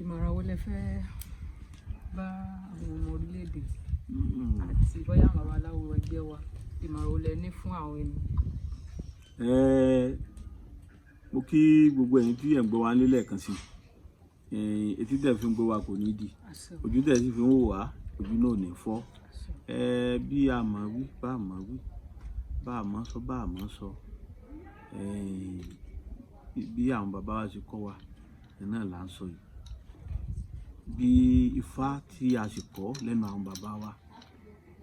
ìmọ̀ràn wo lẹ fẹ́ bá àwọn ọmọ orílẹ̀-èdè àti bóyá àwọn babaláwo ẹgbẹ́ wa ìmọ̀ràn wo lẹ ní fún àwọn ènìyàn? Mo kí gbogbo ẹ̀yin tí ẹ̀ ń gbọ́ wa nílé lẹ́ẹ̀kan sí etí tẹ̀ fi ń gbọ́ wa kò ní di ojú tẹ̀ sì fi ń wò wá ojú náà ò ní fọ́ bí a mọ̀ wí bá a mọ̀ wí bá a mọ̀ sọ bá a mọ̀ sọ bí àwọn bàbá wa ṣe kọ́ wa náà là ń sọ yìí bí ifá tí a sì kọ́ lẹ́nu àwọn bàbá wa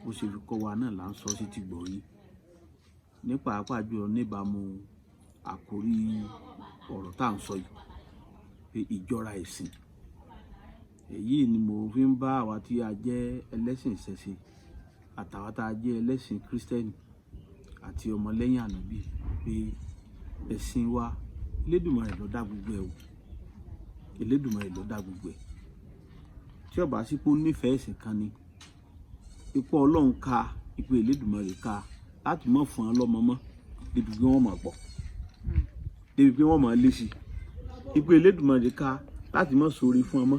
bó ṣe fi kọ́ wa náà là ń sọ sí ti gbọ́ yìí ní pàápàá jùlọ níbàámu àkórí ọ̀rọ̀ tá à ń sọ yìí pé ìjọra ẹ̀sìn èyí ni mo fi ń bá àwa tí a jẹ́ ẹlẹ́sìn ìṣẹ̀ṣe àtàwa tá a jẹ́ ẹlẹ́sìn kírísítẹ́nì àti ọmọlẹ́yìn ànábì pé ẹ̀sìn wa Elédùmarè ló dá gbogbo ẹ̀ o Elédùmarè ló dá gbogbo ẹ̀ tí ó bá sí pé ó nífẹ̀ẹ́ ẹ̀sìn kan ni ipò Ọlọ́run ká ipò Elédùmarè ká láti mọ̀ fún ọ lọ́mọ mọ́ débi pé wọ́n mọ̀ pọ̀ débi pé wọ́n mọ̀ lé sí ipò Elédùmarè ká láti mọ̀ sórí fún ọmọ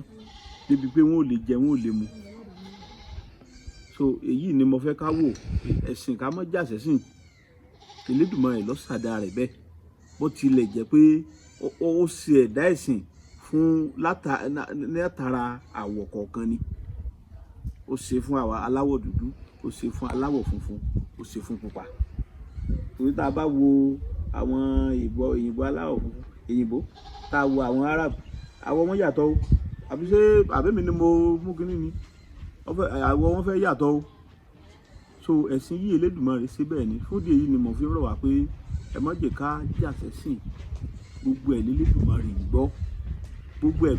débi pé wọ́n ò lè jẹ wọ́n ò lè mu so èyí ni mo fẹ́ ká wò ẹ̀sìn ká mọ́ jà sẹ́sìn Elédùmarè ló ṣàdá rẹ̀ bẹ́ẹ̀ bó tilẹ̀ jẹ́ pé ó ṣe ẹ̀dá ẹ̀sìn fún látara àwọ̀ kọ̀ọ̀kan ni ó ṣe fún àwa aláwọ̀ dúdú ó ṣe fún aláwọ̀ funfun ó ṣe fún pupa torí tá a bá wo àwọn òyìnbó aláwọ̀ funfun òyìnbó tá a wo àwọn Arab àwọn wọn yàtọ̀ o àbí ṣé àbẹ́mi ni mo mú kínní ni àwọn wọn fẹ́ yàtọ̀ o so ẹ̀sìn yìí Elédùmarè ṣe bẹ́ẹ̀ ni fúdì èyí ni mo fi ń rọ̀ wá pé ẹ má jẹ́ ká jà sẹ́sìn gbogbo ẹ̀ l'Elédùmarè gbọ́ gbogbo ẹ̀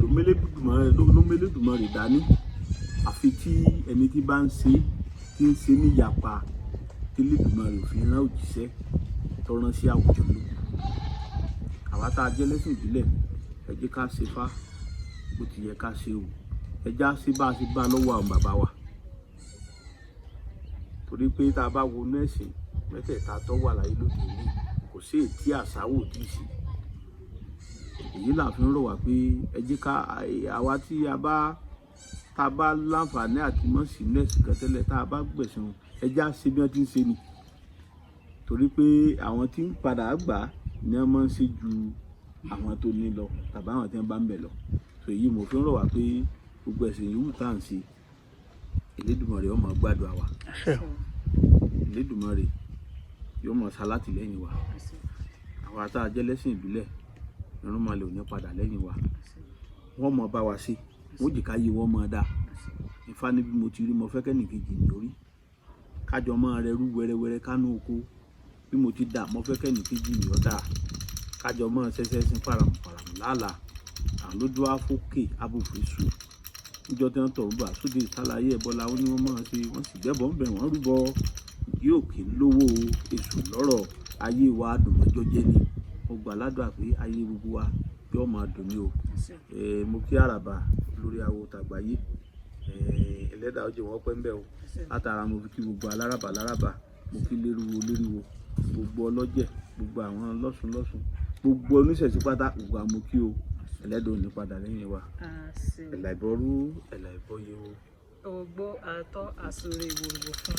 ló m'Elédùmarè dání àfi tí ẹni tí bá ń ṣe ní yapa tí Elédùmarè ò fi rán òjíṣẹ́ tó rán sí àwùjọ lóko àwa tá a jẹ́ lẹ́sìn ìbílẹ̀ ẹ jẹ́ ká ṣe fá bó ti yẹ ká ṣe o ẹ já sí bá a ṣe bá lọ́wọ́ àwọn bàbá wa torí pé tá a bá wo nẹ́ẹ̀sì mẹ́tẹ̀ẹ̀ta tó wà láyé lóde òní kò sí ètí àṣàwò tí ì sí èyí là fi ń rọ̀ wá pé ẹ jẹ́ ká àwa tí tá a bá láǹfààní àti mọ̀ sí nẹ́ẹ̀sì kan tẹ́lẹ̀ tá a bá gbẹ̀sán ẹ já sí bí wọ́n ti ń ṣe ni torí pé àwọn tí ń padà gbà ni wọ́n máa ń ṣe ju àwọn tó ní lọ tàbí àwọn tí wọ́n bá ń bẹ̀ lọ so èyí mo fi ń rọ̀ wá pé gbogbo ẹ̀sìn yìí wù tá à ń ṣe Elédùmarè yóò máa gbàdúrà wa Elédùmarè yóò máa ṣalátìlẹ́yìn wa àwa tá a jẹ́ lẹ́sìn ìbílẹ̀ Ìrúnmọlẹ̀ ò ní padà lẹ́yìn wa wọ́n mọ̀ bá wa ṣe wọ́n jì ká yé wọ́n mọ̀ dáa Ifá ní bí mo ti rí mo fẹ́ kẹ́nìkejì ní orí kájọ máa rẹ rú wẹ́rẹ́wẹ́rẹ́ kánú oko bí mo ti dà mo fẹ́ kẹ́nìkejì ní ọ̀dà kájọ máa ṣẹ́ṣẹ́ sí paramùparamù lálàá àwọn lójú àfókè abòfésù níjọ́ tí wọ́n tọ̀rọ̀ bá sóde ìsàlàyé ẹ̀bọ́lá ó ní wọ́n máa ṣe wọ́n sì gbẹ́bọ̀ ń bẹ̀ wọ́n rúbọ ìdí òkè lówó èṣù lọ́rọ̀ ayé wa dùnmọ́jọ́ jẹ́ ni mo gbà ládùúgbà pé ayé gbogbo wa yóò máa dùn ní o mo kí Araba lórí awo tàgbáyé ẹlẹ́dàá ọjọ́ wọn pẹ́ ń bẹ̀ o látara mo fi kí gbogbo alárabà mo kí lériwo gbogbo ọlọ́jẹ̀ gbogbo àwọn lọ́sùn gbogbo oníṣẹ̀ṣẹ̀ pátá gbogbo àmọ́ kí o ẹlẹ́dàá ò ní padà lẹ́yìn wa ẹ̀là ìbọrú ẹ̀là ìbọyè o. Ogbó àtọ́ àsọ̀rọ̀ ìwòrò fún.